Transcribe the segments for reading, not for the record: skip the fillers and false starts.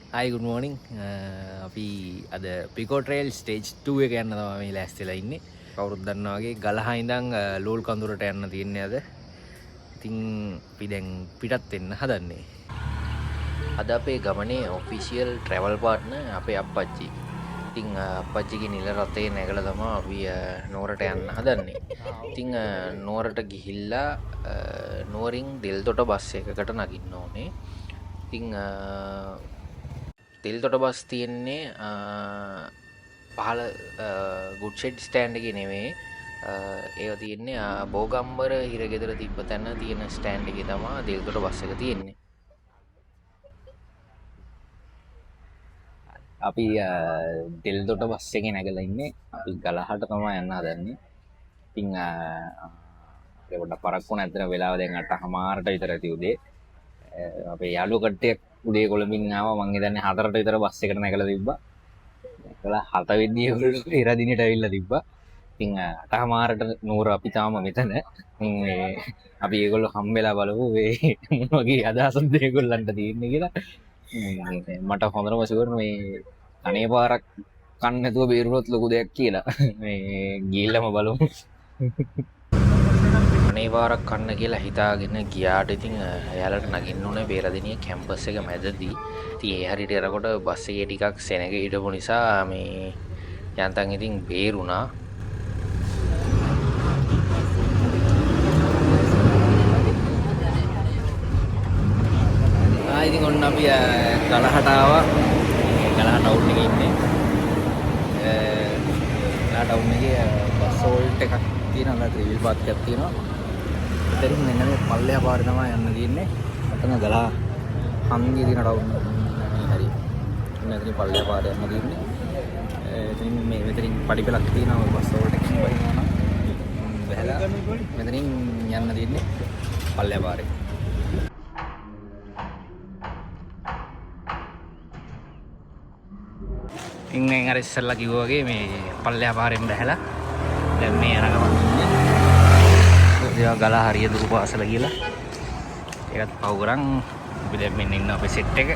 Hi, good morning. අපි අද පිකෝ trail stage 2 එක යන්න තමයි මේ ලෑස්තිලා ඉන්නේ. කවුරුත් දන්නා වගේ ගලහා ඉඳන් ලෝල් කඳුරට යන්න තියෙන්නේ අද. ඉතින් අපි දැන් පිටත් වෙන්න හදන්නේ. අද අපේ ගමනේ ඔෆිෂියල් ට්‍රැවල් පාර්ට්නර් අපේ අප්පච්චි. ඉතින් අප්පච්චිගේ නිල රථේ නැගලා තමයි අපි නුවරට යන්න හදන්නේ. ඉතින් නුවරට ගිහිල්ලා නුවරින් දෙල්තොට බස් එකකට නගින්න ඕනේ. ඉතින් තෙල්තොට බස් තියෙන්නේ පහළ ගුඩ්ෂෙඩ් ස්ටෑන්ඩ් එකේ නෙමෙයි. ඒව තියෙන්නේ බෝගම්බර හිරගෙදර තිබ්බ තැන තියෙන ස්ටෑන්ඩ් එකේ තමයි තෙල්තොට බස් එක තියෙන්නේ. අපි තෙල්තොට බස් එකේ නැගලා ඉන්නේ. අපි ගලහට තමයි යන්න හදන්නේ. ඉතින් අපේ පොඩ්ඩක් පරක්කු නැතර වෙලාව දැන් 8:00ට විතර ඇති උදේ. අපේ යාළුවෝ කට්ටියක් උදේ කොළඹින් ආවා. මං හිතන්නේ 4ට විතර බස් එකට නැගලා තිබ්බා. නැගලා 7 වෙනි ඒගොල්ලෝ ඉරදිනට ඇවිල්ලා තිබ්බා. ඉතින් 8:00ට නුවර අපි තාම මෙතන. මේ අපි ඒගොල්ලෝ හම්බෙලා බලමු මේ මොන වගේ අදහසක්ද ඒගොල්ලන්ට තියෙන්නේ කියලා. මට හොඳටම ෂුවර් මේ අනේ පාරක් කන්න නැතුව බේරුණොත් ලොකු දෙයක් කියලා. මේ ගිහිල්ලාම බලමු. අනේ පාරක් කන්න කියලා හිතාගෙන ගියාට ඉතින් එයාලට නගින්න ඕනේ බේරදෙනිය කැම්පස් එක මැදදී. ඉතින් ඒ හරියට යනකොට බස් එකේ ටිකක් සෙනග හිටපු නිසා මේ යන්තම් ඉතින් බේරුණා. ඉතින් ඔන්න අපි ගලහට ආවා. ගලහ ටවුන් එකේ ඉන්නේ. ගලහ ටවුන් එකේ බස් හෝල්ට් එකක් තියෙනවා. ත්‍රිවිල් පාත් එකක් තියෙනවා. ඉතින් මෙන්න මේ පල්ලෙහා පාරේ තමයි යන්න තියෙන්නේ. මතන ගලහ හන්දියේ තියෙන ටවුන් මේ හරි. මෙතන පල්ලෙහා පාරේ යන්න තියෙන්නේ. ඉතින් මේ මෙතනින් පඩිපෙලක් තියෙනවා බස් හෝල්ට් එකකින් වයින්නවා නම්. බහැලා මෙතනින් යන්න තියෙන්නේ පල්ලෙහා පාරේ. ඉන්නේ අර ඉස්සල්ලා කිව්වා වගේ මේ පල්ලෙහා පාරෙන් බැහැලා දැන් මේ යන ගමන් ඉන්නේ. ඒවා ගලා හරිය දුරු පාසල කියලා. ඒකත් පව් කරන් අපි දැන් මෙන්න ඉන්න අපේ සෙට් එක.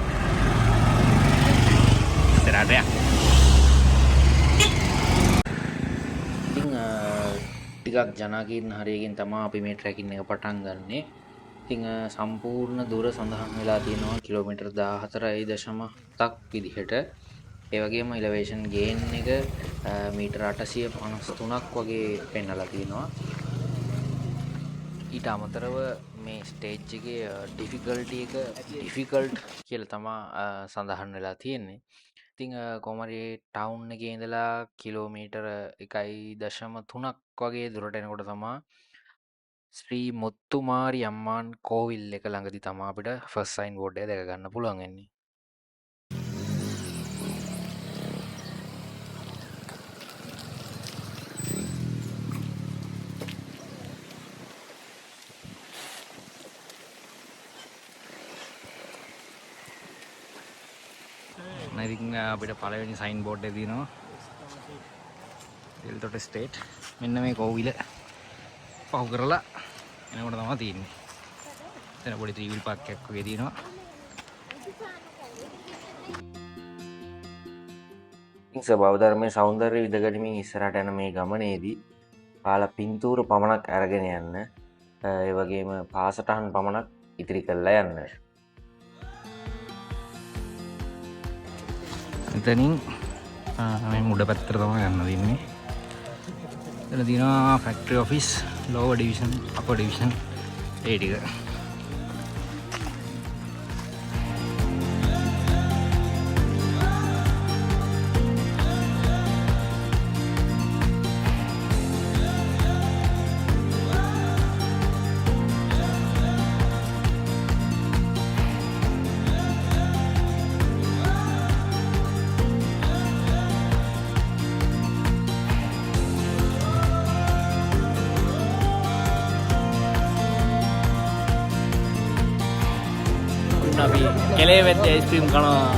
ඉස්සරහට යන්න. ඉතින් ටිකක් ජනාකීර්ණ හරියකින් තමයි අපි මේ ට්‍රැකින් එක පටන් ගන්නෙ. ඉතින් සම්පූර්ණ දුර සඳහන් වෙලා තියෙනවා කිලෝමීටර් 14.7ක් විදිහට. ඒ වගේම ඉලෙවේෂන් ගේන් එක මීටර 853ක් වගේ පෙන්වලා තියෙනවා. ඊට අමතරව මේ ස්ටේජ් එකේ ඩිෆිකල්ටි එක ඩිෆිකල්ට් කියලා තමයි සඳහන් වෙලා තියෙන්නේ. ඉතින් කොහොම හරි ටවුන් එකේ ඉඳලා කිලෝමීටර 1.3ක් වගේ දුරට එනකොට තමයි ශ්‍රී මුත්තුමාරි අම්මාන් කෝවිල් එක ළඟදී තමයි අපිට ෆස්ට් සයින් බෝඩ් එක දැක ගන්න පුළුවන් වෙන්නේ. ඉතින් අපිට පළවෙනි සයින් බෝඩ් එක තියෙනවා තෙල්තොට ස්ටේට්. මෙන්න මේ කෝවිල පහු කරලා එනකොට තමයි තියෙන්නේ. එතන පොඩි ත්‍රිවිල් පාක් එකක් වගේ තියෙනවා. ඉතින් ස්වභාව ධර්මයේ సౌందර්ය විදගනිමින් ඉස්සරහට යන මේ ගමනේදී කාලා පින්තූර පමණක් අරගෙන යන්න. ඒ වගේම පාසටහන් පමණක් ඉතිරි කරලා යන්න. එතනින් මේ මුඩ පැත්තට තමයි යන්න දෙන්නේ. එතන තියෙනවා factory office, lower division, upper division ඒ ටික. අපි කෙලේ වෙද්දී අයිස්ක්‍රීම් කනවා.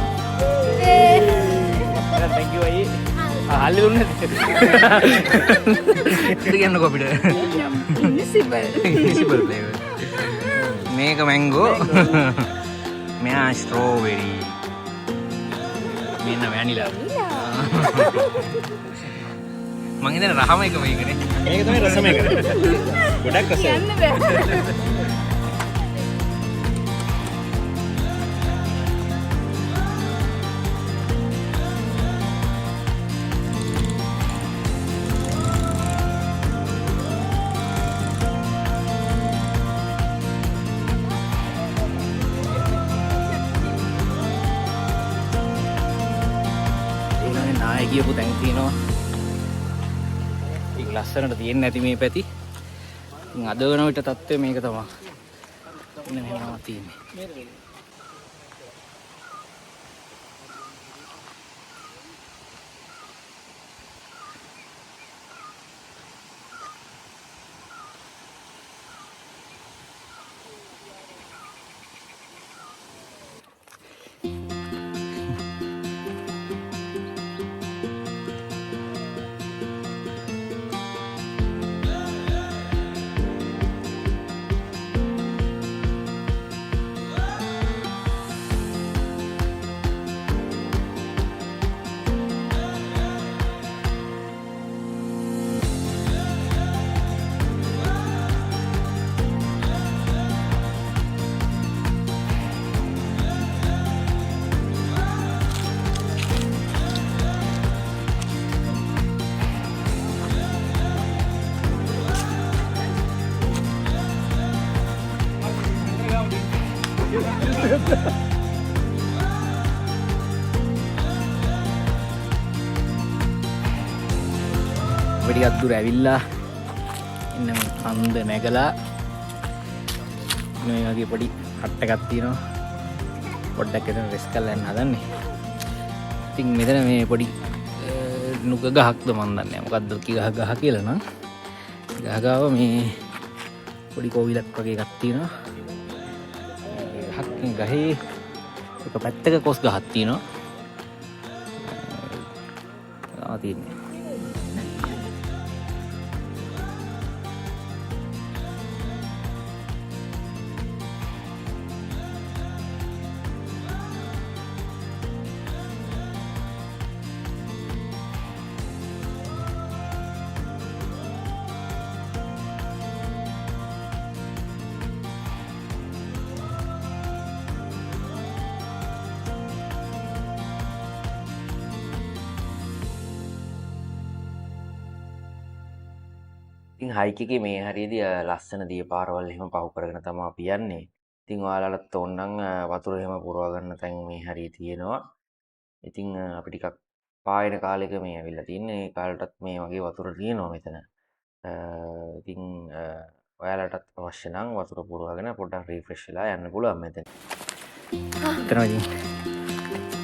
thank you අයියේ. හල්ලි දුන්නේ නැද්ද? ඉතින් කියන්නකෝ අපිට. ඉනිසිබල් ෆ්ලේවර්. මේක මැංගෝ. මෙයා ස්ට්‍රෝබෙරි. මෙන්න වැනිලා. මං හිතන්නේ රහම එක මේකනේ. මේක තමයි රසම එක. ගොඩක් රසයි. යන්න බෑ. කියපු තැන් තියෙනවා. ඒක ලස්සනට තියෙන්නේ නැති මේ පැති. ඉතින් අද වෙන විට තත්ත්වය මේක තමයි. ඉන්න මෙහෙමම තියෙන්නේ. ටිකක් දුර ඇවිල්ලා ඉන්න මේ කන්ද නැගලා මේ වගේ පොඩි හට් එකක් තියෙනවා. පොඩ්ඩක් එතන රෙස් කරලා යන්න හදන්නේ. ඉතින් මෙතන මේ පොඩි නුග ගහක්ද මන් දන්නේ නැහැ මොකද්ද ගහ කියලා නම් ගහ ගාව මේ පොඩි කෝවිලක් වගේ එකක් තියෙනවා. ගහක් ගහේ එක පැත්තක කොස් ගහක් තියෙනවා. තියෙන්නේ ඉතින් හයික් එකේ මේ හරියදී ලස්සන දිය පාරවල් එහෙම පහු කරගෙන තමයි අපි යන්නේ. ඉතින් ඔයාලට ඕන නම් වතුර එහෙම පුරව ගන්න තැන් මේ හරිය තියෙනවා. ඉතින් අපි ටිකක් පායන කාලෙක මේ ඇවිල්ලා තින්නේ. ඒ කාලෙටත් මේ වගේ වතුර තියෙනවා මෙතන. ඉතින් ඔයාලටත් අවශ්‍ය නම් වතුර පුරවගෙන පොඩ්ඩක් රිෆ්‍රෙෂ් වෙලා යන්න පුළුවන් මෙතන. එතනදී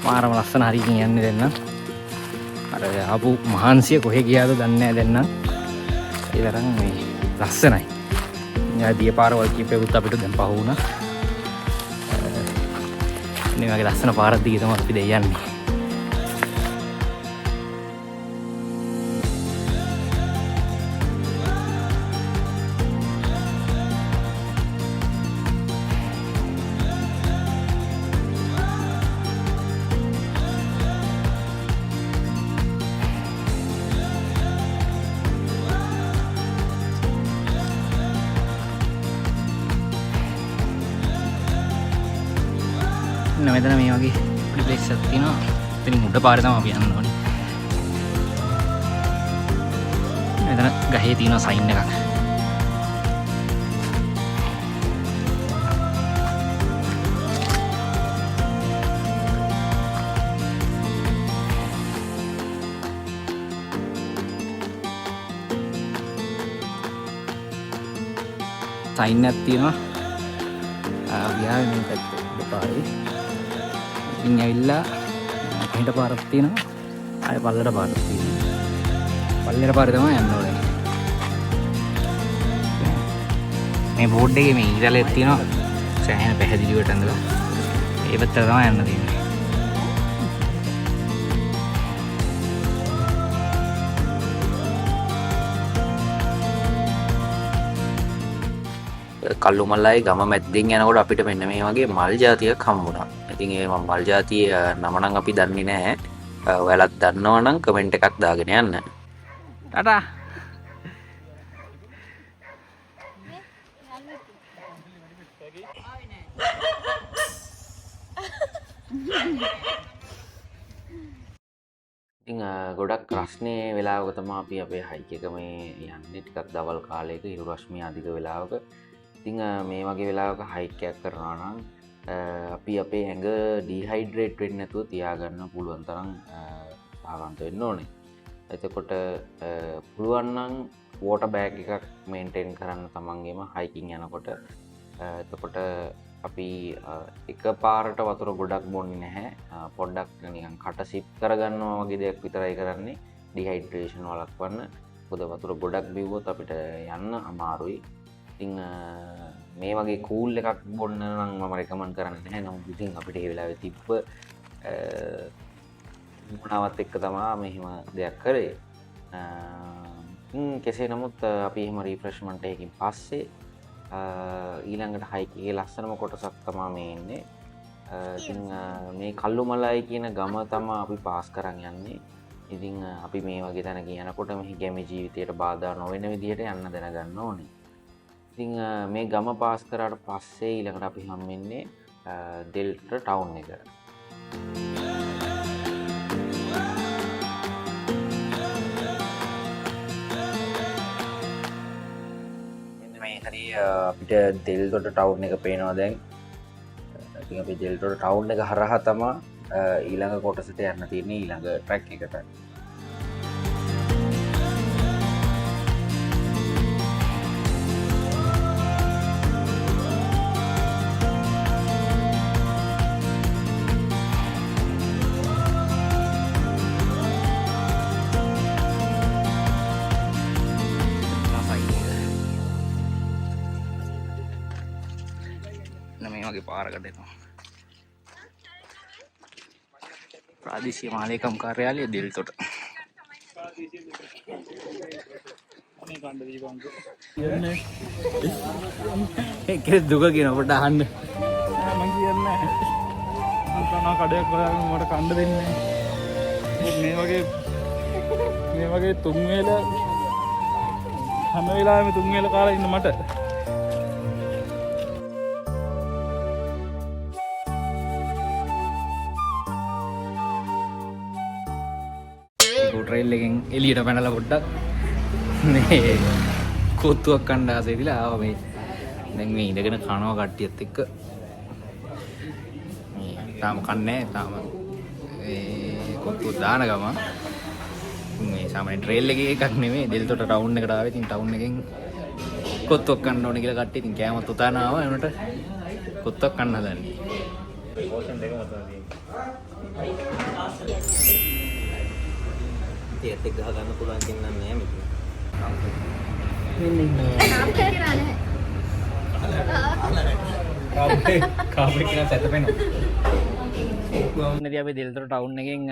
මාරම ලස්සන හරියකින් යන්නේ දෙන්න. අර ආපු මහන්සිය කොහෙ ගියාද දන්නේ නැහැ දැන් නම්. ඒ තරම් මේ ලස්සනයි. දිය පාරවල් කීපෙකුත් අපිට දැන් පහ වුණා. මේ වගේ ලස්සන පාරක් දිගේ තමයි අපි දැන් යන්නේ. මෙතන මේ වගේ පොඩි ප්ලේස් එකක් තියෙනවා. ඉතින් උඩ පාරේ තමයි අපි යන්න ඕනේ. මෙතන ගහේ තියෙනවා සයින් එකක්. සයින් එකක් තියෙනවා. ගියා මේ පැත්තේ උඩ පාරේ. ඉතින් ඇවිල්ලා කොහෙට පාරක් තියෙනවා ආයෙ පල්ලට පාරක් තියෙනවා. පල්ලේට පාරේ තමයි යන්න ඕනේ. මේ බෝඩ් එකේ මේ ඊරලෙත් තියෙනවා සෑහෙන පැහැදිලිවට ඇඳලා ඒ පැත්තට තමයි යන්න තියෙන්නේ. කල්ලුමල්ලායි ගම මැද්දෙන් යනකොට අපිට මෙන්න මේ වගේ මල් ජාතියක් හම්බුණා. ඉතින් ඒ මල් ජාතිය නම නම් අපි දන්නේ නැහැ. ඔයාලත් දන්නවා නම් කමෙන්ට් එකක් දාගෙන යන්න. ටටා. ඉතින් ගොඩක් රස්නේ වෙලාවක තමයි අපි අපේ හයික් එක මේ යන්නේ ටිකක් දවල් කාලයක හිරු රශ්මිය අධික වෙලාවක. ඉතින් මේ වගේ වෙලාවක හයික් එකක් කරනවා නම් අපි අපේ ඇඟ ඩීහයිඩ්‍රේට් වෙන්නේ නැතුව තියාගන්න පුළුවන් තරම් සාවන්ත වෙන්න ඕනේ. එතකොට පුළුවන් නම් වෝටර් බෑග් එකක් මේන්ටේන් කරන්න තමන්ගේම හයිකින් යනකොට. එතකොට අපි එක පාරට වතුර ගොඩක් බොන්නේ නැහැ. පොඩ්ඩක් නිකන් කට සිප් කරගන්නවා වගේ දෙයක් විතරයි කරන්නේ ඩිහයිඩ්‍රේෂන් වළක්වන්න. පොද වතුර ගොඩක් බිව්වොත් අපිට යන්න අමාරුයි. ඉතින් මේ වගේ කූල් එකක් බොන්න නම් මම රෙකමන්ඩ් කරන්නේ නැහැ. නමුත් ඉතින් අපිට ඒ වෙලාවේ තිබ්බ මුණාවත් එක්ක තමයි මෙහෙම දෙයක් කරේ. කෙසේ නමුත් අපි එහෙම රිෆ්‍රෙශ්මන්ට් එකකින් පස්සේ ඊළඟට හයික් එකේ ලස්සනම කොටසක් තමයි මේ ඉන්නේ. ඉතින් මේ කල්ලුමලයි කියන ගම තමයි අපි පාස් කරන් යන්නේ. ඉතින් අපි මේ වගේ තැනක යනකොට මේ ගැමි ජීවිතයට බාධා නොවන විදිහට යන්න දැනගන්න ඕනේ. ඉතින් මේ ගම පාස් කරාට පස්සේ ඊළඟට අපි හම්බෙන්නේ ඩෙල්ටා ටවුන් එක. හරි අපිට දෙල්තොට ටවුන් එක පේනවා දැන්. ඉතින් අපි දෙල්තොට ටවුන් එක හරහා තමයි ඊළඟ කොටසට යන්න තියෙන්නේ ඊළඟ ට්‍රැක් එකට. මේ වගේ පාරකට එනවා. ප්‍රාදේශීය මාලේකම් කාර්යාලය දෙල්තොට. ඒක දුක කියන ඔබට අහන්න. මම කියන්නේ මම කනවා කඩයක් හොයාගෙන මට කන්න දෙන්නේ මේ වගේ තුන් වේල හැම වෙලාවෙම තුන් වේල කාලා ඉන්න මට ට්‍රේල් එකෙන් එළියට පැනලා පොඩ්ඩක් මේ කොත්තුවක් කන්න ආසෙදිලා ආවා මේ. දැන් මේ ඉඳගෙන කනවා කට්ටියත් එක්ක. මේ තාම කන්නේ තාම ඒ කොත්තුව දාන ගම මේ සාමාන්‍ය ට්‍රේල් එකේ එකක් නෙමෙයි දෙල්තොට ටවුන් එකට ආවේ. ඉතින් ටවුන් එකෙන් කොත්තුවක් කන්න ඕනේ කියලා කට්ටිය ඉතින් කෑමත් උතාන ආවා. එනට කොත්තුවක් කන්න හදන්නේ. ඕෂන් දෙකම තමයි. ඒත් එක්ක ගහ ගන්න පුළුවන් කියන නම් නෑ මෙතන. කාපේ කියන සැතපෙනවා. අපි දෙල්තොට ටවුන් එකෙන්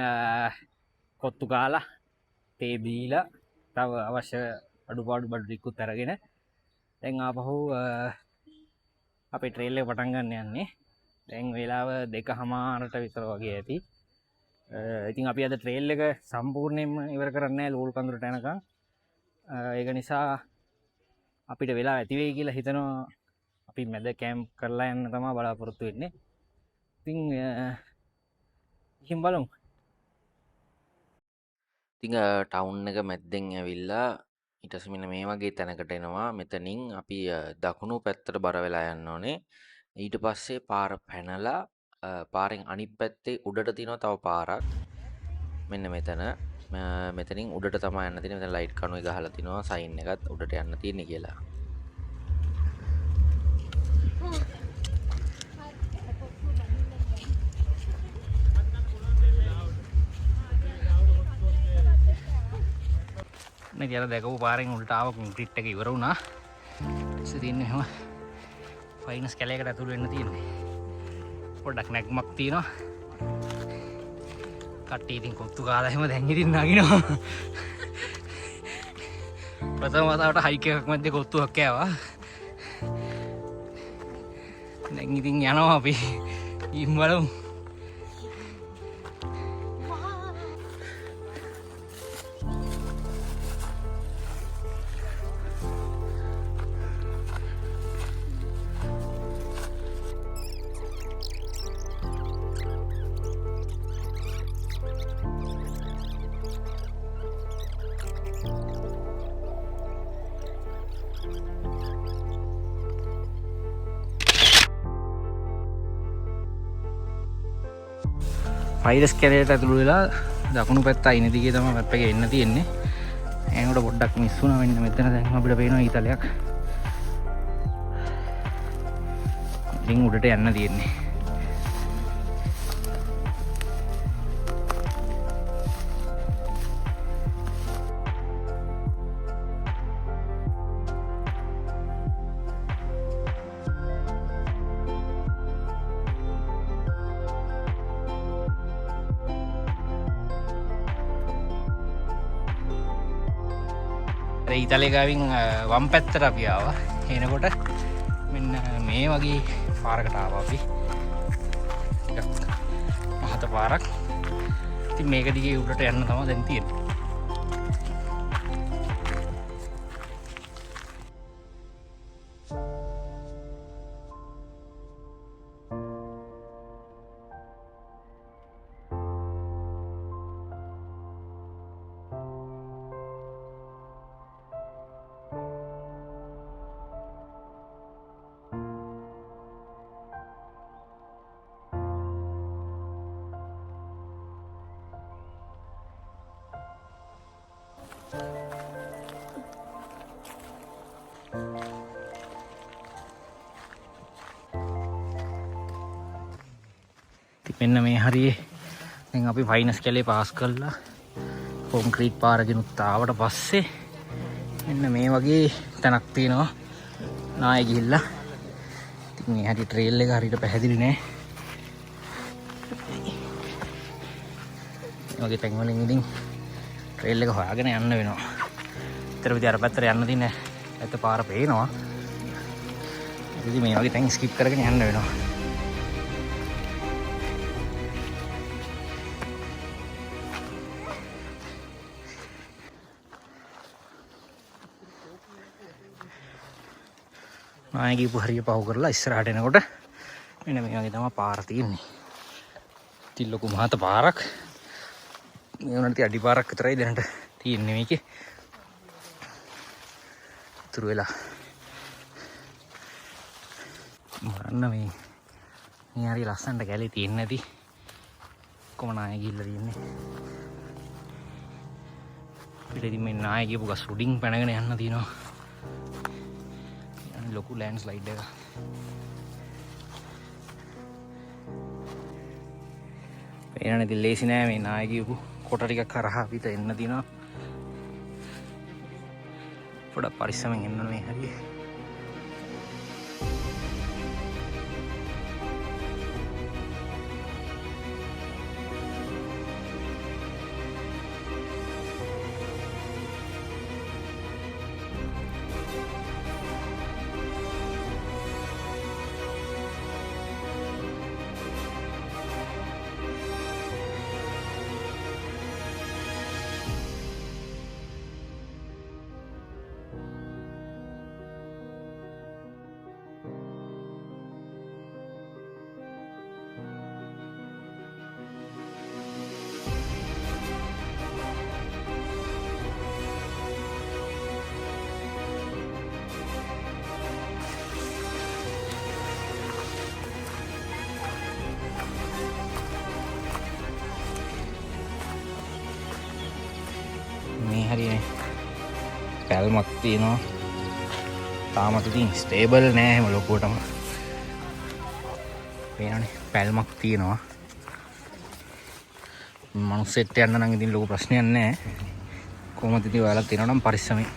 කොත්තු කාලා තේ බීලා තව අවශ්‍ය අඩුපාඩු බඩු ටිකකුත් අරගෙන දැන් ආපහු අපේ ට්‍රේල් එක පටන් ගන්න යන්නේ. දැන් වෙලාව 2:00ට විතර වගේ ඇති. ඉතින් අපි අද ට්‍රේල් එක සම්පූර්ණයෙන්ම ඉවර කරන්නේ නැහැ ලෝල් කඳුරට යනකම්. ඒක නිසා අපිට වෙලා ඇති වෙයි කියලා හිතනවා. අපි මැද කැම්ප් කරලා යන්න තමයි බලාපොරොත්තු වෙන්නේ. ඉතින් බලමු. ඉතින් ටවුන් එක මැද්දෙන් ඇවිල්ලා ඊට පස්සේ මෙන්න මේ වගේ තැනකට එනවා. මෙතනින් අපි දකුණු පැත්තට බර වෙලා යන්න ඕනේ. ඊට පස්සේ පාර පැනලා පාරෙන් අනිත් පැත්තේ උඩට තියෙනවා තව පාරක්. මෙන්න මෙතන. මෙතනින් උඩට තමයි යන්න තියෙන්නේ. මෙතන ලයිට් කණුවේ ගහලා තිනවා සයින් එකත් උඩට යන්න තියෙන්නේ කියලා. මේ කියලා දැකපු පාරෙන් උඩට ආව කොන්ක්‍රීට් එක ඉවර වුණා. ඉතින් තියෙන්නේ එහෙම ෆයිනස් කැලේකට ඇතුළු වෙන්න තියෙන්නේ. පොඩ්ඩක් නැග්මක් තියෙනවා. කට්ටිය ඉතින් කොත්තු කාලා එහෙම දැන් ඉතින් නගිනවා. ප්‍රථම වතාවට හයික් එකක් මැද්දේ කොත්තුවක් කෑවා. දැන් ඉතින් යනවා අපි. ඉම් බලමු. ෆයිරස් කැලේට ඇතුළු වෙලා දකුණු පැත්ත අයින දිගේ තමයි මැප් එකේ එන්න තියෙන්නේ. එනකොට පොඩ්ඩක් මිස් වුණා වෙන්න මෙතන දැන් අපිට පේනවා ඊතලයක්. ඉතින් උඩට යන්න තියෙන්නේ. ඉතාලියාවෙන් වම් පැත්තට අපි ආවා. එනකොට මෙන්න මේ වගේ පාරකට ආවා අපි. ටිකක් මහත පාරක්. ඉතින් මේක දිගේ උඩට යන්න තමයි දැන් තියෙන්නේ. මෙන්න මේ හරියේ දැන් අපි ෆයිනස් කැලේ පාස් කරලා කොන්ක්‍රීට් පාරකිනුත් ආවට පස්සේ මෙන්න මේ වගේ තැනක් තියෙනවා නාය ගිහිල්ලා. ඉතින් මේ හරිය ට්‍රේල් එක හරියට පැහැදිලි නෑ. මේ වගේ තැන් වලින් ඉතින් ට්‍රේල් එක හොයාගෙන යන්න වෙනවා. ඊතර විදිහ අර පැත්තට යන්න තියෙන ඇත්ත පාර පේනවා. ඉතින් මේ වගේ තැන් ස්කිප් කරගෙන යන්න වෙනවා. නාය ගිහපු හරිය පහු කරලා ඉස්සරහට එනකොට මෙන්න මේ වගේ තමයි පාර තියෙන්නේ. ඉතින් ලොකු මහත පාරක්. මේ උනට අඩි පාරක් විතරයි දැනට තියෙන්නේ මේකේ. ඉතුරු වෙලා බලන්න මේ හරිය ලස්සනට කැලේ තියෙන්නේ නැති කොම නාය ගිහිල්ලා තියෙන්නේ. පිටින් මේ නාය ගිහපු ගස් උඩින් පැනගෙන යන්න තියෙනවා. ලොකු ලෑන්ඩ් ස්ලයිඩ් එක. පේනනේ ඉතින් ලේසි නෑ මේ නාය ගිහපු කොට ටිකක් කරහා අපිට එන්න තියෙනවා. පොඩක් පරිස්සමෙන් එන්න මේ හරිය. හරිනේ පැල්මක් තියෙනවා. තාමත් ඉතින් ස්ටේබල් නෑ එහෙම ලොකුවටම. පේනනේ පැල්මක් තියෙනවා. මනුස්සෙට යන්න නම් ඉතින් ලොකු ප්‍රශ්නයක් නෑ. කොහොමද ඉතින් ඔයාලා තියෙනවා නම් පරිස්සමෙන්.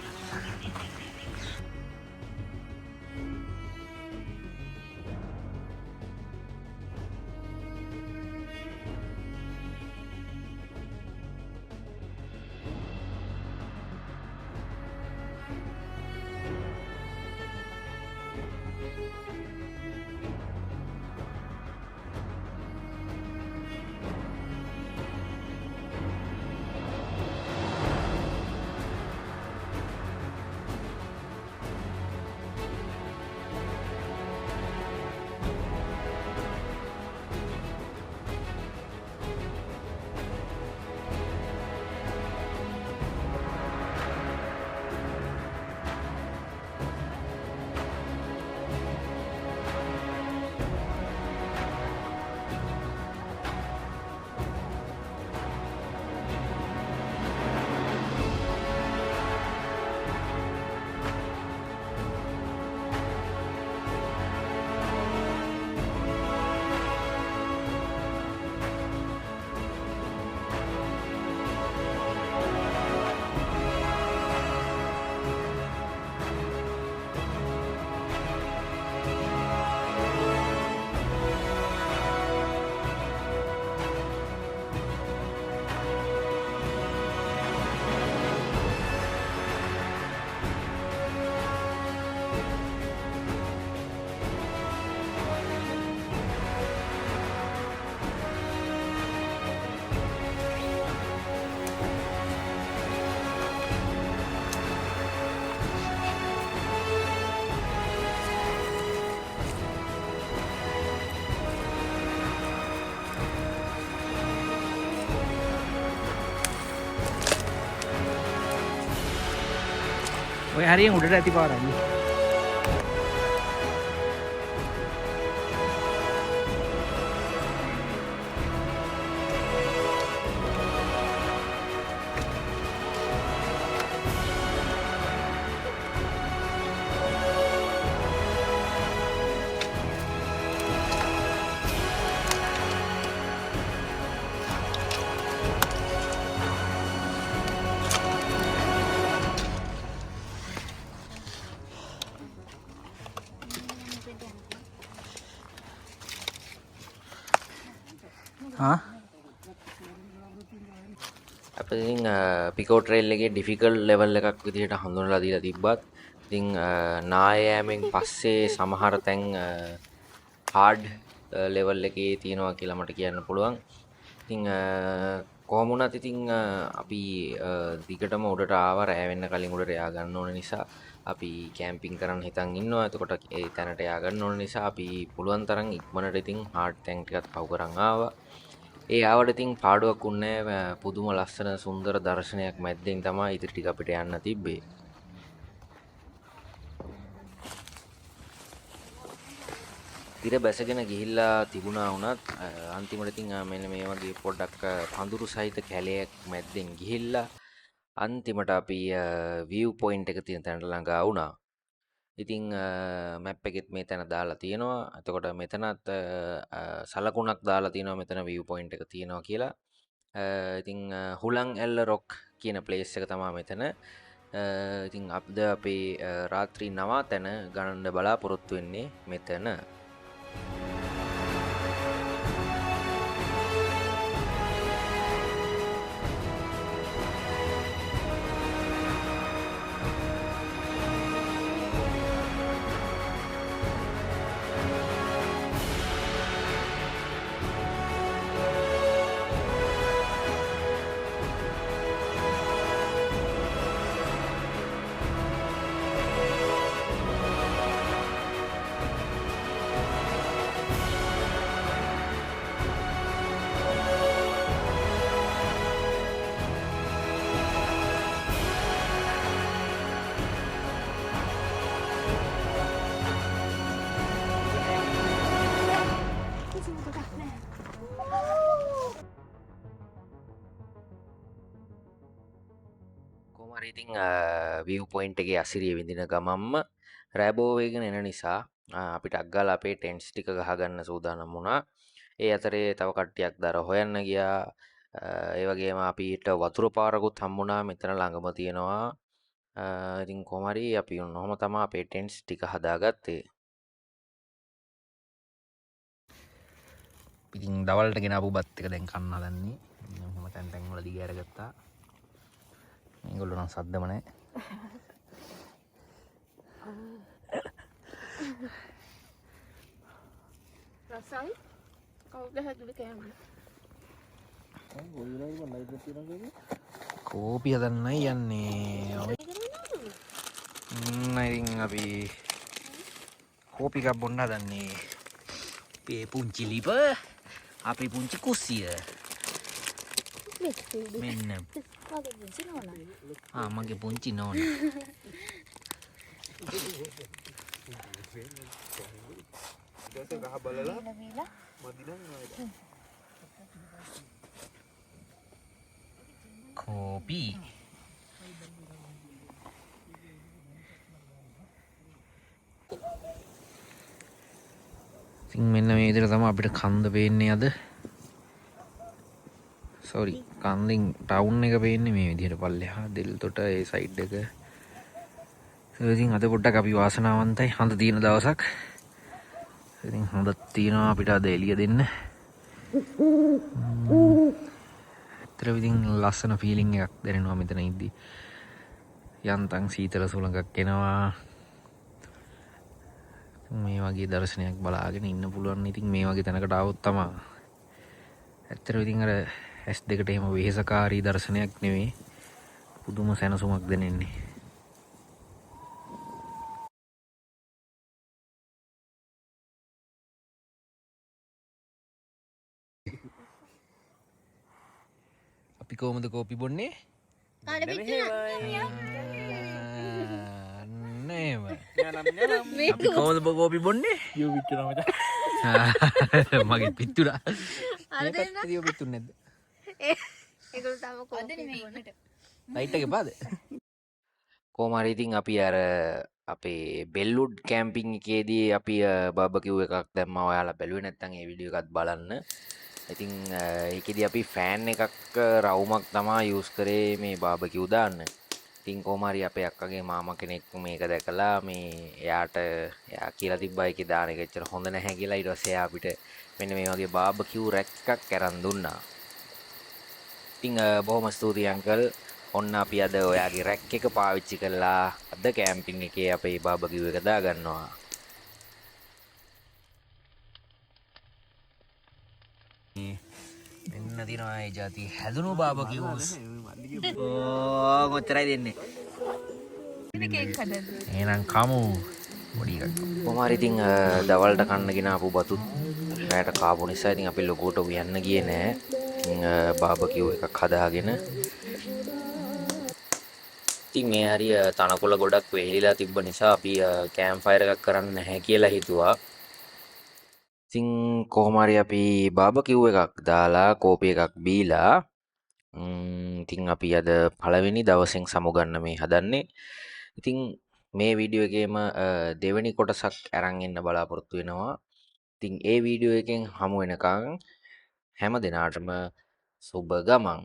ඔය හරියෙන් උඩට ඇති පාරයි. අප ඉතින් පිකෝ ට්‍රේල් එකේ ඩිෆිකල්ට් ලෙවල් එකක් විදිහට හඳුන්වලා දීලා තිබ්බත් ඉතින් නායෑමෙන් පස්සේ සමහර තැන් හાર્ඩ් ලෙවල් එකේ තියෙනවා කියලා මට කියන්න පුළුවන්. ඉතින් කොහොම වුණත් ඉතින් අපි දිගටම උඩට ආවා. රැ වෙන්න කලින් උඩට යා ගන්න ඕන නිසා අපි කැම්පින් කරන්න හිතන් ඉන්නවා. එතකොට ඒ තැනට යා ගන්න ඕන නිසා අපි පුළුවන් තරම් ඉක්මනට ඉතින් හાર્ඩ් තැන් ටිකත් පහු කරන් ආවා. ඒ ආවට ඉතින් පාඩුවක් උන්නේ පුදුම ලස්සන සුන්දර දර්ශනයක් මැද්දෙන් තමයි ඉතින් ටික අපිට යන්න තිබ්බේ. ඉර බැසගෙන ගිහිල්ලා තිබුණා වුණත් අන්තිමට ඉතින් මෙන්න මේ වගේ පොඩ්ඩක් පඳුරු සහිත කැලයක් මැද්දෙන් ගිහිල්ලා අන්තිමට අපි view point එක තියෙන තැනට ළඟා වුණා. ඉතින් මැප් එකෙත් මේ තැන දාලා තියෙනවා. එතකොට මෙතනත් සලකුණක් දාලා තියෙනවා මෙතන view point එක තියෙනවා කියලා. ඉතින් හුලං එල්ල රොක් කියන ප්ලේස් එක තමයි මෙතන. ඉතින් අපද අපේ රාත්‍රී නවාතැන ගණන්ඩ බලාපොරොත්තු වෙන්නේ මෙතන. කොහොම හරි ඉතින් view point එකේ අසිරිය විඳින ගමම්ම රෑබෝ වේගෙන එන නිසා අපිට අග්ගාලා අපේ ටෙන්ට්ස් ටික ගහගන්න සූදානම් වුණා. ඒ අතරේ තව කට්ටියක් දර හොයන්න ගියා. ඒ වගේම අපිට වතුර පාරකුත් හම්බුණා මෙතන ළඟම තියෙනවා. ඉතින් කොහොම හරි අපි ඔන්නෝම තමයි අපේ ටෙන්ට්ස් ටික හදාගත්තේ. ඉතින් දවල්ට ගෙනාපු බත් එක දැන් කන්න හදන්නේ. මම තැන් තැන් වල දිග අරගත්තා. මේගොල්ලෝ නම් සද්දම නැහැ. රසයි කවුද හැදුවේ කෑමනේ? කෝපි හදන්නයි යන්නේ. ඉතින් අපි කෝපි එකක් බොන්න හදන්නේ. අපේ පුංචි ලිප, අපේ පුංචි කුස්සිය. මෙන්න. මගේ පුංචි නෝනා. කෝපි. ඉතින් මෙන්න මේ විදිහට තමයි අපිට කන්ද පේන්නේ අද. සෝරි කන්දෙන් ටවුන් එක පේන්නේ මේ විදිහට පල්ලෙහා දෙල්තොට ඒ සයිඩ් එක. ඉතින් අද පොඩ්ඩක් අපි වාසනාවන්තයි හඳ තියෙන දවසක්. ඉතින් හඳ තියෙනවා අපිට අද එළිය දෙන්න. ඇත්තටම ඉතින් ලස්සන ෆීලිං එකක් දැනෙනවා මෙතන ඉද්දි. යන්තම් සීතල සුළඟක් එනවා. මේ වගේ දර්ශනයක් බලාගෙන ඉන්න පුළුවන්. ඉතින් මේ වගේ තැනකට ආවොත් තමයි. ඇත්තටම ඉතින් අර S2කට එහෙම වෙහෙසකාරී දර්ශනයක් නෙවෙයි. පුදුම සැනසුමක් දැනෙන්නේ. අපි කොහොමද කෝපි බොන්නේ? එහෙම. මේක අපි කොහොමද කෝපි බොන්නේ? යෝ විච්චන මචං. මගේ පිටුලා. අර දෙන්න දියෝ පිටුන්නේ නැද්ද? ඒගොල්ලෝ තාම කොහොමද ලයිට් එක පාද. කොහොම හරි ඉතින් අපි අර අපේ බෙල්වුඩ් කැම්පින් එකේදී අපි බර්බකියු එකක් දැම්මා. ඔයාලා බැලුවේ නැත්නම් ඒ වීඩියෝ එකත් බලන්න. ඉතින් ඒකෙදී අපි ෆෑන් එකක් රවුමක් තමයි යූස් කරේ මේ බාබකියු දාන්න. ඉතින් කොහොම හරි අපේ අක්කගේ මාමා කෙනෙක් මේක දැකලා මේ එයා කියලා තිබ්බා ඒකේ දාන එක එච්චර හොඳ නැහැ කියලා. ඊට පස්සේ එයා අපිට මෙන්න මේ වගේ බාබකියු රැක් එකක් අරන් දුන්නා. ඉතින් බොහොම ස්තුතියි අංකල්. ඔන්න අපි අද ඔයාගේ රැක් එක පාවිච්චි කරලා අද කැම්පින් එකේ අපේ බාබකියු එක දාගන්නවා. මෙන්න තියෙනවා ඒ જાති හැදුණු බාබකියුස්. කොච්චරයි දෙන්නේ? එහෙනම් කමු පොඩි එකක්. කොහොම හරි ඉතින් දවල්ට කන්න ගෙනාපු බතුත් රැයට කාපු නිසා ඉතින් අපි ලොකුවට උයන්න ගියේ නෑ. ඉතින් බාබකියු එකක් හදාගෙන ඉතින් මේ හරිය තනකොළ ගොඩක් වෙහිලා තිබ්බ නිසා අපි කෑම්ප් ෆයර් එකක් කරන්න නැහැ කියලා හිතුවා. ඉතින් කොහොම හරි අපි බාබකියු එකක් දාලා කෝපි එකක් බීලා ඉතින් අපි අද පළවෙනි දවසෙන් සමුගන්න මේ හදන්නේ. ඉතින් මේ වීඩියෝ එකේම දෙවෙනි කොටසක් අරන් එන්න බලාපොරොත්තු වෙනවා. ඉතින් ඒ වීඩියෝ එකෙන් හමු වෙනකන් හැම දිනාටම සුබ ගමන්.